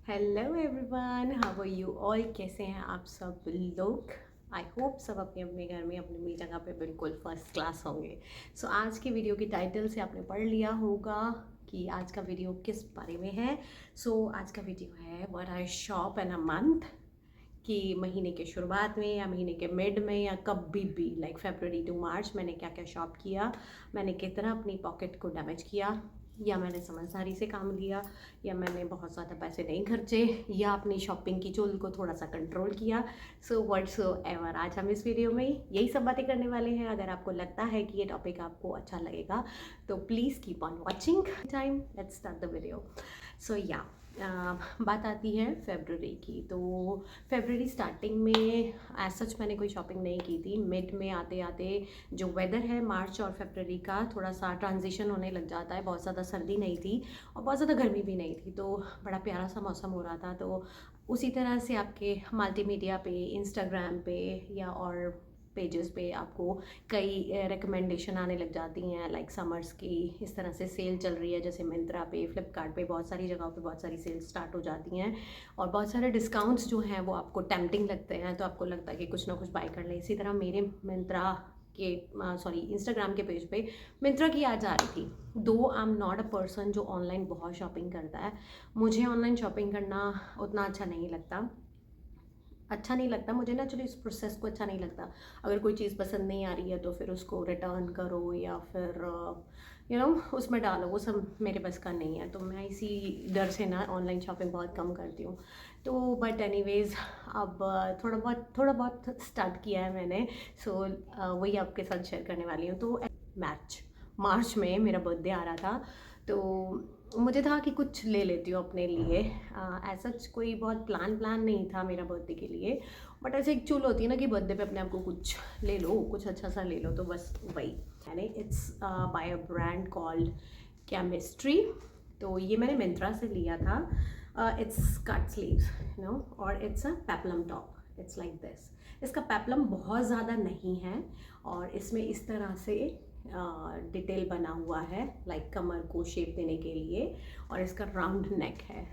Hello everyone, how are you all. कैसे हैं आप सब लोग। आई होप सब अपने अपने घर में अपनी अपनी जगह पे बिल्कुल फर्स्ट क्लास होंगे। सो आज की वीडियो की टाइटल से आपने पढ़ लिया होगा कि आज का वीडियो किस बारे में है। आज का वीडियो है what I shop in a month, कि महीने के शुरुआत में या महीने के मिड में या कभी भी लाइक फरवरी टू मार्च मैंने क्या क्या शॉप किया, मैंने कितना अपनी पॉकेट को डैमेज किया, या मैंने समझदारी से काम लिया, या मैंने बहुत ज़्यादा पैसे नहीं खर्चे, या अपनी शॉपिंग की चुल को थोड़ा सा कंट्रोल किया। सो व्हाट्सएवर आज हम इस वीडियो में यही सब बातें करने वाले हैं। अगर आपको लगता है कि ये टॉपिक आपको अच्छा लगेगा तो please keep on watching time. Let's start the video. So या बात आती है फेबररी की। तो फेबररी स्टार्टिंग में एज सच मैंने कोई शॉपिंग नहीं की थी। मिड में आते आते जो वेदर है मार्च और फेबररी का थोड़ा सा ट्रांजिशन होने लग जाता है। बहुत ज़्यादा सर्दी नहीं थी और बहुत ज़्यादा गर्मी भी नहीं थी, तो बड़ा प्यारा सा मौसम हो रहा था। तो उसी तरह से आपके मल्टीमीडिया पे, इंस्टाग्राम पे या और पेजेस पे आपको कई रिकमेंडेशन आने लग जाती हैं लाइक समर्स की। इस तरह से सेल चल रही है, जैसे मिंत्रा पे, फ्लिपकार्ट पे, बहुत सारी जगहों पे बहुत सारी सेल्स स्टार्ट हो जाती हैं और बहुत सारे डिस्काउंट्स जो हैं वो आपको टेम्पटिंग लगते हैं, तो आपको लगता है कि कुछ ना कुछ बाय कर लें। इसी तरह मेरे मिंत्रा के इंस्टाग्राम के पेज पे मिंत्रा की आज आ रही थी। दो I am not a person जो ऑनलाइन बहुत शॉपिंग करता है। मुझे ऑनलाइन शॉपिंग करना उतना अच्छा नहीं लगता मुझे ना, एक्चुअली इस प्रोसेस को अच्छा नहीं लगता। अगर कोई चीज़ पसंद नहीं आ रही है तो फिर उसको रिटर्न करो या फिर उसमें डालो, वो सब मेरे बस का नहीं है। तो मैं इसी डर से ना ऑनलाइन शॉपिंग बहुत कम करती हूँ। तो बट एनीवेज अब थोड़ा बहुत स्टार्ट किया है मैंने। वही आपके साथ शेयर करने वाली हूँ। तो मार्च में मेरा बर्थडे आ रहा था, तो मुझे था कि कुछ ले लेती हूँ अपने लिए। ऐसा कोई बहुत प्लान नहीं था मेरा बर्थडे के लिए, बट ऐसे एक चुल होती है ना कि बर्थडे पे अपने आप को कुछ ले लो, कुछ अच्छा सा ले लो। तो बस वही मैंने, it's by a brand called Chemistry. तो ये मैंने मिंत्रा से लिया था। इट्स कट स्लीव्स और it's a peplum top. It's like this. इसका पेपलम बहुत ज़्यादा नहीं है और इसमें इस तरह से डिटेल बना हुआ है लाइक कमर को शेप देने के लिए, और इसका राउंड नेक है।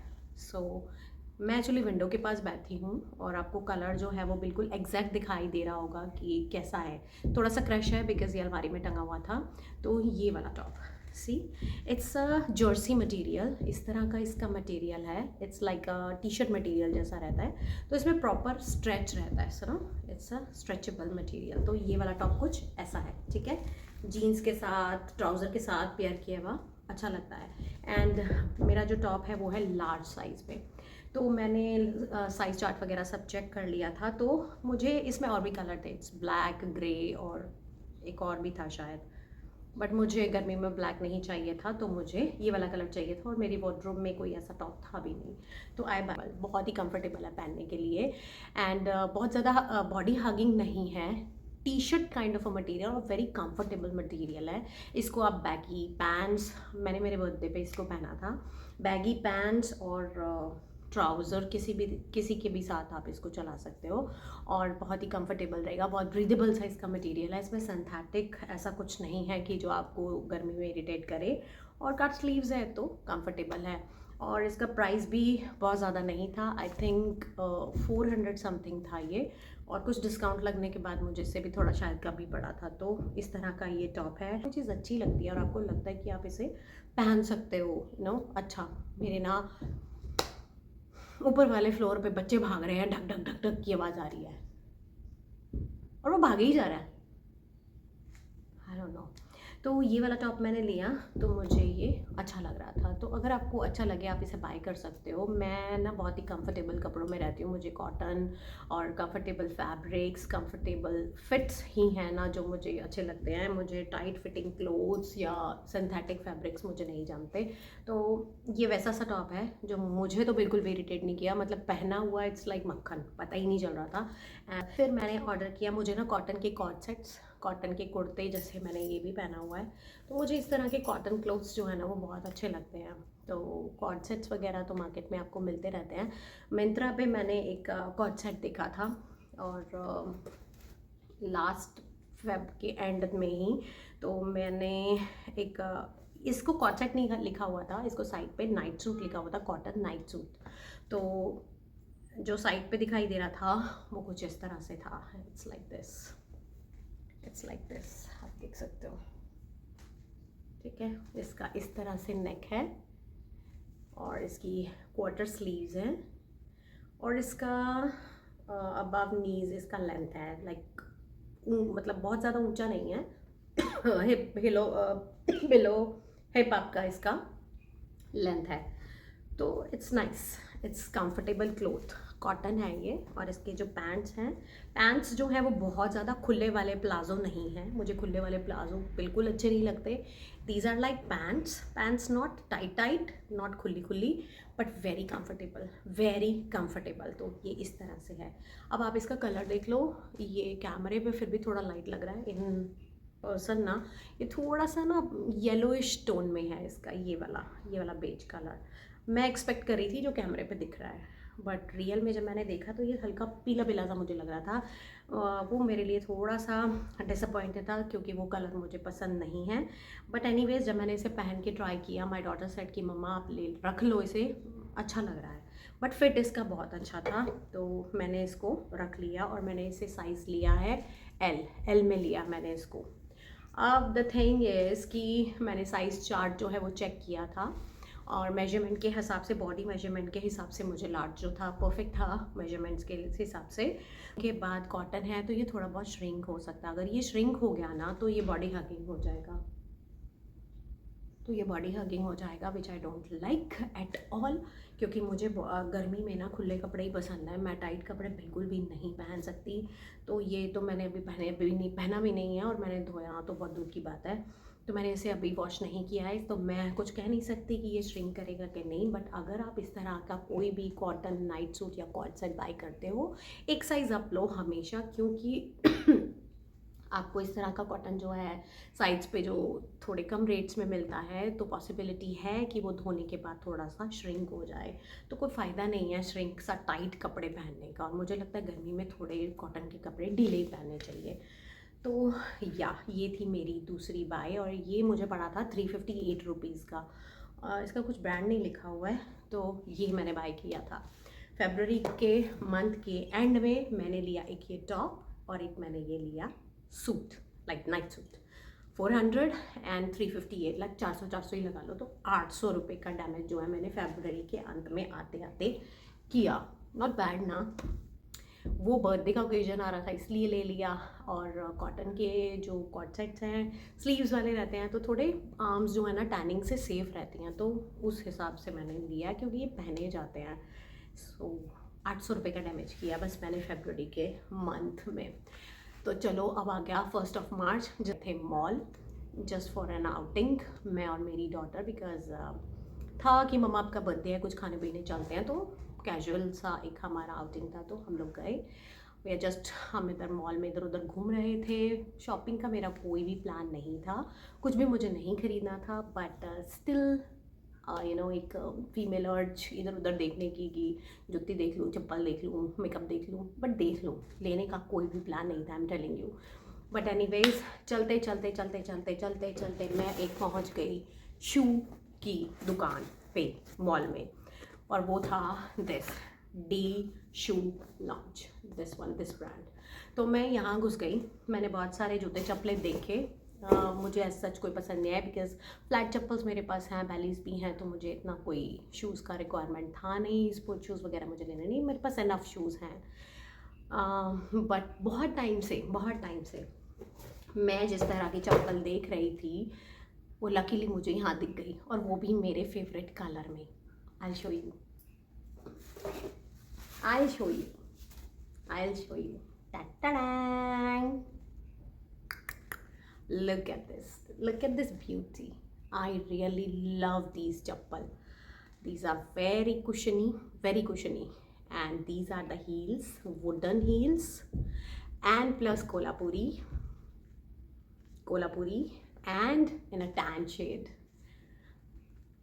मैं एक्चुअली विंडो के पास बैठी हूँ और आपको कलर जो है वो बिल्कुल एग्जैक्ट दिखाई दे रहा होगा कि कैसा है। थोड़ा सा क्रश है बिकॉज ये अलमारी में टंगा हुआ था। तो ये वाला top, see, it's a jersey material. इस तरह का इसका मटेरियल है। It's like a T shirt material जैसा रहता है, तो इसमें प्रॉपर स्ट्रेच रहता है sir. It's a stretchable material. तो ये वाला टॉप कुछ ऐसा है, ठीक है। जीन्स के साथ, ट्राउज़र के साथ पेयर किया हुआ अच्छा लगता है। एंड मेरा जो टॉप है वो है लार्ज साइज़ में। तो मैंने साइज़ चार्ट वगैरह सब चेक कर लिया था। तो मुझे इसमें और भी कलर थे, इट्स ब्लैक, ग्रे और एक और भी था शायद, बट मुझे गर्मी में ब्लैक नहीं चाहिए था, तो मुझे ये वाला कलर चाहिए था और मेरी वार्डरोब में कोई ऐसा टॉप था भी नहीं। तो आई बहुत ही कंफर्टेबल है पहनने के लिए। एंड बहुत ज़्यादा बॉडी हगिंग नहीं है। T shirt kind of a material और वेरी कंफर्टेबल मटेरियल है। इसको आप बैगी पैंट्स, मैंने मेरे बर्थडे पे इसको पहना था, बैगी पैंट्स और ट्राउज़र किसी के भी साथ आप इसको चला सकते हो और बहुत ही कंफर्टेबल रहेगा। बहुत ब्रीदेबल सा इसका मटेरियल है। इसमें सिंथेटिक ऐसा कुछ नहीं है कि जो आपको गर्मी में इरिटेट करे, और कट स्लीव्स है तो कंफर्टेबल है। और इसका प्राइस भी बहुत ज़्यादा नहीं था। आई थिंक 400 समथिंग था ये, और कुछ डिस्काउंट लगने के बाद मुझे इससे भी थोड़ा शायद कम ही पड़ा था। तो इस तरह का ये टॉप है। ये चीज़ अच्छी लगती है और आपको लगता है कि आप इसे पहन सकते हो अच्छा। मेरे ना ऊपर वाले फ्लोर पे बच्चे भाग रहे हैं, ढक ढक ढक ढक की आवाज़ आ रही है और वो भागे ही जा रहा है। आई डोंट नो। तो ये वाला टॉप मैंने लिया तो मुझे ये अच्छा लग रहा था। तो अगर आपको अच्छा लगे आप इसे बाय कर सकते हो। मैं ना बहुत ही कंफर्टेबल कपड़ों में रहती हूँ। मुझे कॉटन और कंफर्टेबल फैब्रिक्स, कंफर्टेबल फिट्स ही हैं ना जो मुझे अच्छे लगते हैं। मुझे टाइट फिटिंग क्लोथ्स या सिंथेटिक फैब्रिक्स मुझे नहीं जमते। तो ये वैसा सा टॉप है जो मुझे तो बिल्कुल भी इरिटेट नहीं किया। मतलब पहना हुआ इट्स लाइक मक्खन, पता ही नहीं चल रहा था। फिर मैंने ऑर्डर किया, मुझे ना कॉटन के कॉर्ड सेट्स, कॉटन के कुर्ते, जैसे मैंने ये भी पहना हुआ है, तो मुझे इस तरह के कॉटन क्लोथ्स जो है ना वो बहुत अच्छे लगते हैं। तो कॉर्ड सेट्स वगैरह तो मार्केट में आपको मिलते रहते हैं। मिंत्रा पे मैंने एक कॉर्ड सेट देखा था और लास्ट फेब के एंड में ही, तो मैंने एक इसको कॉटन नहीं लिखा हुआ था, इसको साइड पे नाइट सूट लिखा हुआ था, कॉटन नाइट सूट। तो जो साइड पे दिखाई दे रहा था वो कुछ इस तरह से था। It's like this, it's like this, आप देख सकते हो, ठीक है। इसका इस तरह से नेक है और इसकी क्वार्टर स्लीव्स हैं और इसका अबव नीज इसका लेंथ है, लाइक मतलब बहुत ज़्यादा ऊंचा नहीं है, हिप बिलो बिलो हिप आपका इसका लेंथ है। तो it's nice, it's comfortable cloth, cotton है ये। और इसके जो पैंट्स हैं, पैंट्स जो है वो बहुत ज़्यादा खुले वाले प्लाजो नहीं हैं, मुझे खुले वाले प्लाजो बिल्कुल अच्छे नहीं लगते। These are like pants not tight tight, not खुली खुली, but very comfortable, very comfortable. तो ये इस तरह से है। अब आप इसका कलर देख लो, ये कैमरे पे फिर भी थोड़ा लाइट लग रहा है, इन पर्सन ना ये थोड़ा सा ना येलोइश टोन में है इसका, ये वाला बेज कलर मैं एक्सपेक्ट कर रही थी जो कैमरे पे दिख रहा है, बट रियल में जब मैंने देखा तो ये हल्का पीला पीला सा मुझे लग रहा था। वो मेरे लिए थोड़ा सा डिसअपॉइंटेड था क्योंकि वो कलर मुझे पसंद नहीं है। बट एनीवेज जब मैंने इसे पहन के ट्राई किया, माय डॉटर सेड कि मम्मा आप ले रख लो इसे, अच्छा लग रहा है। बट फिट इसका बहुत अच्छा था तो मैंने इसको रख लिया और मैंने इसे साइज़ लिया है एल में लिया मैंने इसको। अब द थिंग इज़ कि मैंने साइज़ चार्ट जो है वो चेक किया था और मेजरमेंट के हिसाब से, बॉडी मेजरमेंट के हिसाब से मुझे लार्ज जो था परफेक्ट था मेजरमेंट्स के हिसाब से। के बाद कॉटन है तो ये थोड़ा बहुत श्रिंक हो सकता है, अगर ये श्रिंक हो गया ना तो ये बॉडी हगिंग हो जाएगा, तो ये बॉडी हगिंग हो जाएगा, which I don't like at all. क्योंकि मुझे गर्मी में ना खुले कपड़े ही पसंद है, मैं टाइट कपड़े बिल्कुल भी नहीं पहन सकती। तो ये तो मैंने अभी पहना भी नहीं है और मैंने धोया तो बहुत दूर की बात है। तो मैंने इसे अभी वॉश नहीं किया है, तो मैं कुछ कह नहीं सकती कि ये श्रिंक करेगा कि नहीं। बट अगर आप इस तरह का कोई भी कॉटन नाइट सूट या कॉट सेट बाय करते हो, एक साइज़ अप लो हमेशा, क्योंकि आपको इस तरह का कॉटन जो है साइड्स पे जो थोड़े कम रेट्स में मिलता है, तो पॉसिबिलिटी है कि वो धोने के बाद थोड़ा सा श्रिंक हो जाए। तो कोई फ़ायदा नहीं है श्रिंक सा टाइट कपड़े पहनने का, और मुझे लगता है गर्मी में थोड़े कॉटन के कपड़े ढीले ही पहनने चाहिए। तो ये थी मेरी दूसरी बाय और ये मुझे पड़ा था 358 रुपीज़ का। इसका कुछ ब्रांड नहीं लिखा हुआ है, तो ये मैंने बाय किया था। फेबररी के मंथ के एंड में मैंने लिया एक ये टॉप और एक मैंने ये लिया suit, like night suit. 400 and 358, like 400 ही लगा लो, तो 800 रुपये का डैमेज जो है मैंने फेबररी के अंत में आते आते किया। नॉट बैड ना, वो बर्थडे का ओकेजन आ रहा था इसलिए ले लिया। और कॉटन के जो कॉट सेट्स हैं स्लीव्स वाले रहते हैं, तो थोड़े आर्म्स जो है ना टैनिंग से सेफ रहती हैं, तो उस हिसाब से मैंने लिया क्योंकि ये पहने जाते हैं। सो 800 रुपये का डैमेज किया बस मैंने फेबररी के मंथ में। तो चलो अब आ गया 1 मार्च, जब थे mall just for an outing, मैं और मेरी डॉटर, बिकॉज था कि मम्मा आपका बर्थडे है, कुछ खाने पीने चलते हैं, तो कैजुअल सा एक हमारा आउटिंग था, तो हम लोग गए। वे जस्ट हम इधर मॉल में इधर उधर घूम रहे थे। शॉपिंग का मेरा कोई भी प्लान नहीं था, कुछ भी मुझे नहीं खरीदना था, बट स्टिल एक फीमेल अर्ज इधर उधर देखने की कि जूती देख लूँ, चप्पल देख लूँ, मेकअप देख लूँ, बट देख लूँ, लेने का कोई भी प्लान नहीं था, I am telling you. But anyways चलते चलते चलते चलते चलते चलते मैं एक पहुँच गई शू की दुकान पे मॉल में, और वो था this D shoe launch, this brand. तो मैं यहाँ घुस गई, मैंने बहुत सारे जूते चप्पलें देखे। मुझे ऐसा सच कोई पसंद नहीं है, बिकॉज फ्लैट चप्पल्स मेरे पास हैं, बैलीज भी हैं, तो मुझे इतना कोई शूज़ का रिक्वायरमेंट था नहीं, स्पोर्ट शूज़ वगैरह मुझे लेने नहीं, मेरे पास इनफ शूज़ हैं। बट बहुत टाइम से मैं जिस तरह की चप्पल देख रही थी वो लकीली मुझे यहाँ दिख गई, और वो भी मेरे फेवरेट कलर में। I'll show you. Ta-da! Look at this beauty. I really love these chappal. These are very cushiony, and these are the heels, wooden heels, and plus kolhapuri, and in a tan shade.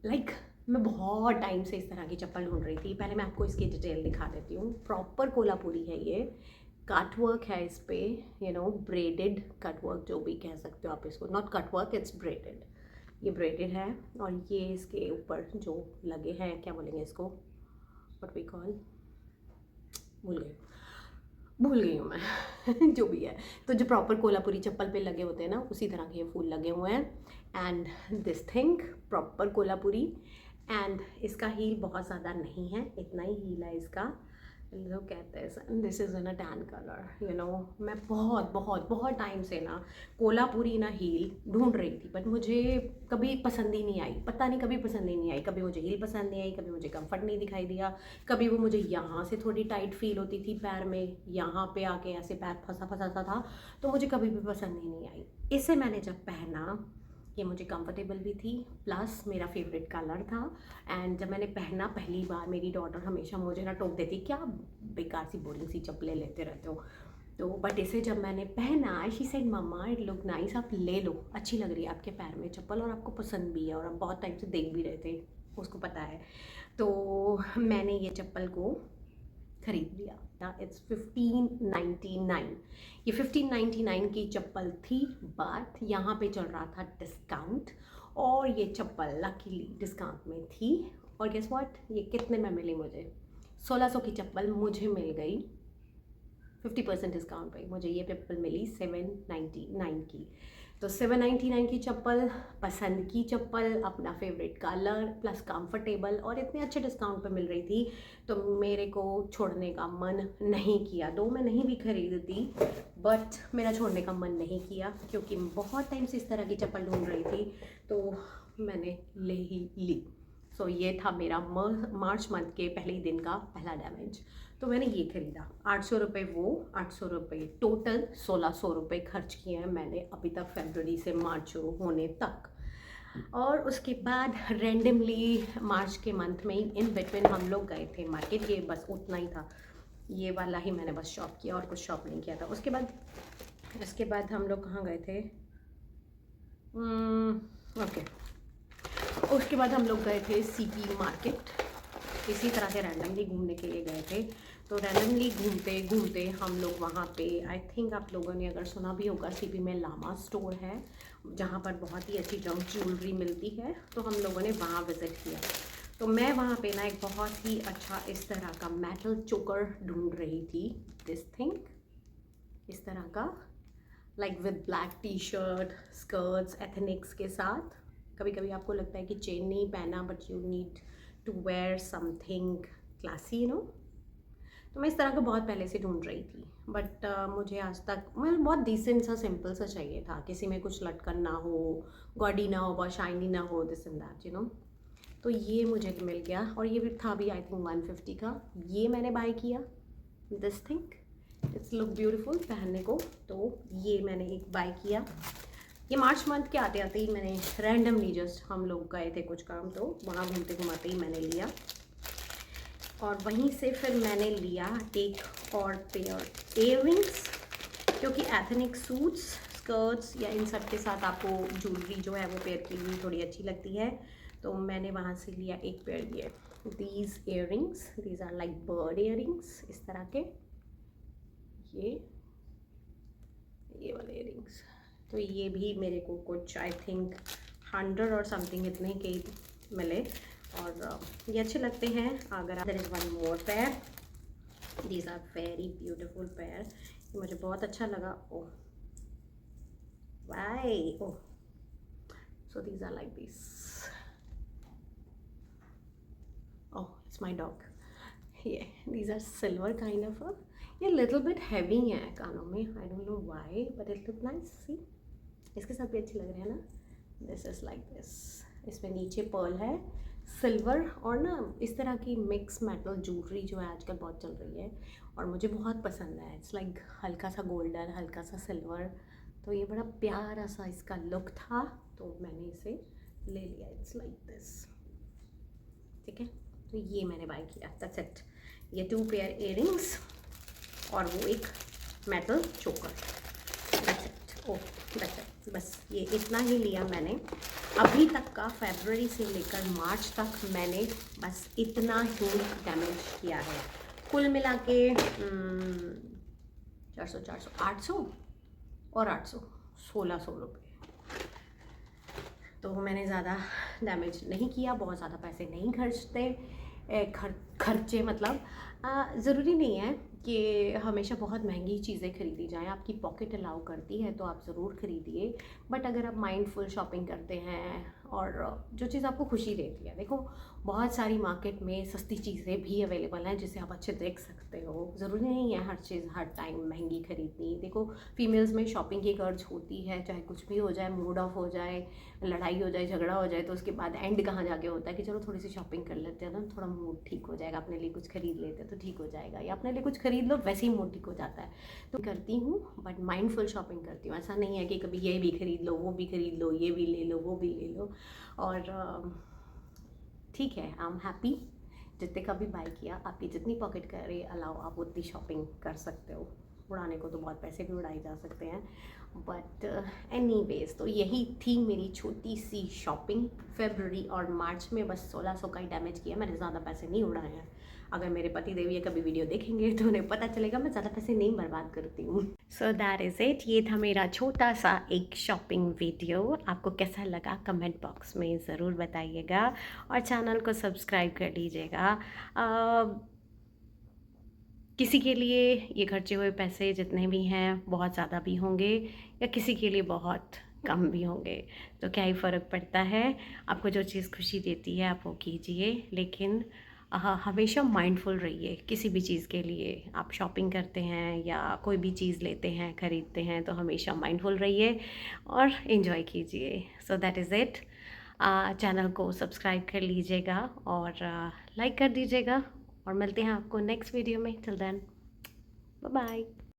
Like मैं बहुत time से इस तरह की चप्पल ढूंढ रही थी। पहले मैं आपको इसकी डिटेल दिखा देती हूँ। प्रॉपर कोल्हापुरी है ये, कट वर्क है इस पर, ब्रेडेड कट वर्क जो भी कह सकते हो आप इसको, not cut work, it's braided. ये ब्रेडेड है और ये इसके ऊपर जो लगे हैं, क्या बोलेंगे इसको, व्हाट वी कॉल, भूल गई हूँ मैं जो भी है। तो जो प्रॉपर कोल्हापुरी चप्पल पे लगे होते हैं ना, उसी तरह के ये फूल लगे हुए हैं। And this thing proper Kolhapuri. And इसका हील बहुत ज़्यादा नहीं है, इतना ही हील है इसका। लोग कहते हैं this is in a tan colour, you know. मैं बहुत बहुत बहुत टाइम से ना कोल्हापुरी ना हील ढूंढ रही थी, बट मुझे कभी पसंद ही नहीं आई, पता नहीं कभी पसंद ही नहीं आई। कभी मुझे हील पसंद नहीं आई, कभी मुझे कंफर्ट नहीं दिखाई दिया, कभी वो मुझे यहाँ से थोड़ी टाइट फील होती थी पैर में, यहाँ पे आके ऐसे पैर फंसा फंसा सा था, तो मुझे कभी भी पसंद ही नहीं आई। इसे मैंने जब पहना, ये मुझे कंफर्टेबल भी थी, प्लस मेरा फेवरेट कलर था। एंड जब मैंने पहना पहली बार, मेरी डॉटर हमेशा मुझे ना टोक देती, क्या बेकार सी बोरिंग सी चप्पलें लेते रहते हो। तो बट इसे जब मैंने पहना, she said mumma it look nice, आप ले लो, अच्छी लग रही है आपके पैर में चप्पल, और आपको पसंद भी है, और आप बहुत टाइम से देख भी रहे थे, उसको पता है। तो मैंने ये चप्पल को खरीद लिया। इट्स 1599। ये 1599 की चप्पल थी, बट यहाँ पे चल रहा था डिस्काउंट, और ये चप्पल लकीली डिस्काउंट में थी। और गेस व्हाट, ये कितने में मिली मुझे? 1600 की चप्पल मुझे मिल गई 50% डिस्काउंट पे। मुझे ये चप्पल मिली 799 की। तो 799 की चप्पल, पसंद की चप्पल, अपना फेवरेट कलर, प्लस कंफर्टेबल, और इतने अच्छे डिस्काउंट पे मिल रही थी, तो मेरे को छोड़ने का मन नहीं किया। दो मैं नहीं भी खरीदती, बट मेरा छोड़ने का मन नहीं किया, क्योंकि बहुत टाइम से इस तरह की चप्पल ढूंढ रही थी, तो मैंने ले ही ली। सो ये था मेरा मार्च मंथ के पहले ही दिन का पहला डैमेज। तो मैंने ये खरीदा, 800 रुपये वो, 800 रुपये टोटल, 1600 रुपये खर्च किए हैं मैंने अभी तक, फरवरी से मार्च शुरू होने तक। और उसके बाद रेंडमली मार्च के मंथ में ही इन बिटवीन हम लोग गए थे मार्केट, ये बस उतना ही था, ये वाला ही मैंने बस शॉप किया और कुछ शॉप नहीं किया था। उसके बाद हम लोग कहाँ गए थे, उसके बाद हम लोग गए थे सीपी मार्केट, इसी तरह से रैंडमली घूमने के लिए गए थे। तो रैंडमली घूमते घूमते हम लोग वहाँ पे, आई थिंक आप लोगों ने अगर सुना भी होगा, सीपी में लामा स्टोर है, जहाँ पर बहुत ही अच्छी जंक ज्वेलरी मिलती है, तो हम लोगों ने वहाँ विज़िट किया। तो मैं वहाँ पे ना एक बहुत ही अच्छा इस तरह का मेटल चोकर ढूंढ रही थी, दिस थिंग, इस तरह का, like with black T shirt, skirts, ethnics के साथ। कभी कभी आपको लगता है कि चेन नहीं पहना, but you need to wear something classy, you know. तो मैं इस तरह का बहुत पहले से ढूंढ रही थी, बट मुझे आज तक मैं बहुत डिसेंट सा, सिंपल सा चाहिए था, किसी में कुछ लटकन ना हो, गॉडी ना हो, बहुत शाइनी ना हो, this and that, you know. तो ये मुझे मिल गया, और ये भी था भी आई थिंक 150 का। ये मैंने बाय किया, this thing, it's look beautiful पहनने को, तो ये मैंने एक बाय किया। ये मार्च मंथ के आते आते ही मैंने रैंडमली, जस्ट हम लोग गए थे कुछ काम, तो वहाँ घूमते घुमाते ही मैंने लिया। और वहीं से फिर मैंने लिया एक और पेयर इयररिंग्स, क्योंकि एथनिक सूट्स, स्कर्ट्स या इन सब के साथ आपको ज्वेलरी जो है वो पेयर की हुई थोड़ी अच्छी लगती है। तो मैंने वहाँ से लिया एक पेयर ये these earrings, these are like bird earrings, इस तरह के, ये वाले इयररिंग्स। तो ये भी मेरे को कुछ आई थिंक 100 और समथिंग इतने के मिले, और ये अच्छे लगते हैं। अगर there is one more pair, these are very beautiful pair, ये मुझे बहुत अच्छा लगा। Oh why, oh, so these are like this, oh it's my dog, ये these are silver kind of, ये लिटिल बिट हैवी है कानों में, I don't know why, but it look nice. See, इसके साथ भी अच्छे लग रहे हैं ना, दिस इज़ लाइक दिस, इसमें नीचे पर्ल है, सिल्वर, और ना इस तरह की मिक्स मेटल ज्वेलरी जो है आजकल बहुत चल रही है, और मुझे बहुत पसंद है। इट्स लाइक हल्का सा गोल्डन, हल्का सा सिल्वर, तो ये बड़ा प्यारा सा इसका लुक था, तो मैंने इसे ले लिया। इट्स लाइक दिस, ठीक है, तो ये मैंने बाय किया, दैट्स इट। ये 2 पेयर इयररिंग्स और वो एक मेटल चोकर, that's it. Oh that's it, बस ये इतना ही लिया मैंने अभी तक का, फरवरी से लेकर मार्च तक मैंने बस इतना ही डैमेज किया है। कुल मिला के 400 400 800 और 800 1600 रुपये। तो मैंने ज़्यादा डैमेज नहीं किया, बहुत ज़्यादा पैसे नहीं खर्चे मतलब ज़रूरी नहीं है कि हमेशा बहुत महंगी चीज़ें खरीदी जाएँ। आपकी पॉकेट अलाउ करती है तो आप ज़रूर खरीदिए, बट अगर आप माइंडफुल शॉपिंग करते हैं और जो चीज़ आपको खुशी देती है, देखो बहुत सारी मार्केट में सस्ती चीज़ें भी अवेलेबल हैं जिसे आप अच्छे देख सकते हो। ज़रूरी नहीं है हर चीज़ हर टाइम महंगी खरीदनी। देखो फीमेल्स में शॉपिंग की एक अर्ज होती है, चाहे कुछ भी हो जाए, मूड ऑफ हो जाए, लड़ाई हो जाए, झगड़ा हो जाए, तो उसके बाद एंड कहाँ जाके होता है कि चलो थोड़ी सी शॉपिंग कर लेते हैं ना, थोड़ा मूड ठीक हो जाएगा, अपने लिए कुछ खरीद लेते हैं तो ठीक हो जाएगा, या अपने लिए कुछ खरीद लो वैसे ही मूड ठीक हो जाता है। तो करती हूँ, बट माइंडफुल शॉपिंग करती हूँ। ऐसा नहीं है कि कभी ये भी खरीद लो, वो भी खरीद लो, ये भी ले लो, वो भी ले लो। और ठीक है, आई एम हैप्पी जितने का भी बाय किया। आपकी जितनी पॉकेट करे अलाउ, आप उतनी शॉपिंग कर सकते हो। उड़ाने को तो बहुत पैसे भी उड़ाए जा सकते हैं, बट एनीवेज तो यही थी मेरी छोटी सी शॉपिंग। फरवरी और मार्च में बस 1600 का ही डैमेज किया, मैंने ज़्यादा पैसे नहीं उड़ाए हैं। अगर मेरे पति देव ये कभी वीडियो देखेंगे तो उन्हें पता चलेगा मैं ज़्यादा पैसे नहीं बर्बाद करती हूँ। So that is it. ये था मेरा छोटा सा एक शॉपिंग वीडियो। आपको कैसा लगा कमेंट बॉक्स में ज़रूर बताइएगा, और चैनल को सब्सक्राइब कर लीजिएगा। किसी के लिए ये खर्चे हुए पैसे जितने भी हैं बहुत ज़्यादा भी होंगे, या किसी के लिए बहुत कम भी होंगे, तो क्या ही फ़र्क पड़ता है। आपको जो चीज़ खुशी देती है आप वो कीजिए, लेकिन हमेशा माइंडफुल रहिए। किसी भी चीज़ के लिए आप शॉपिंग करते हैं या कोई भी चीज़ लेते हैं, ख़रीदते हैं, तो हमेशा माइंडफुल रहिए और इन्जॉय कीजिए। So that is it. Channel को सब्सक्राइब कर लीजिएगा और लाइक कर दीजिएगा, और मिलते हैं आपको नेक्स्ट वीडियो में। Till then, bye bye.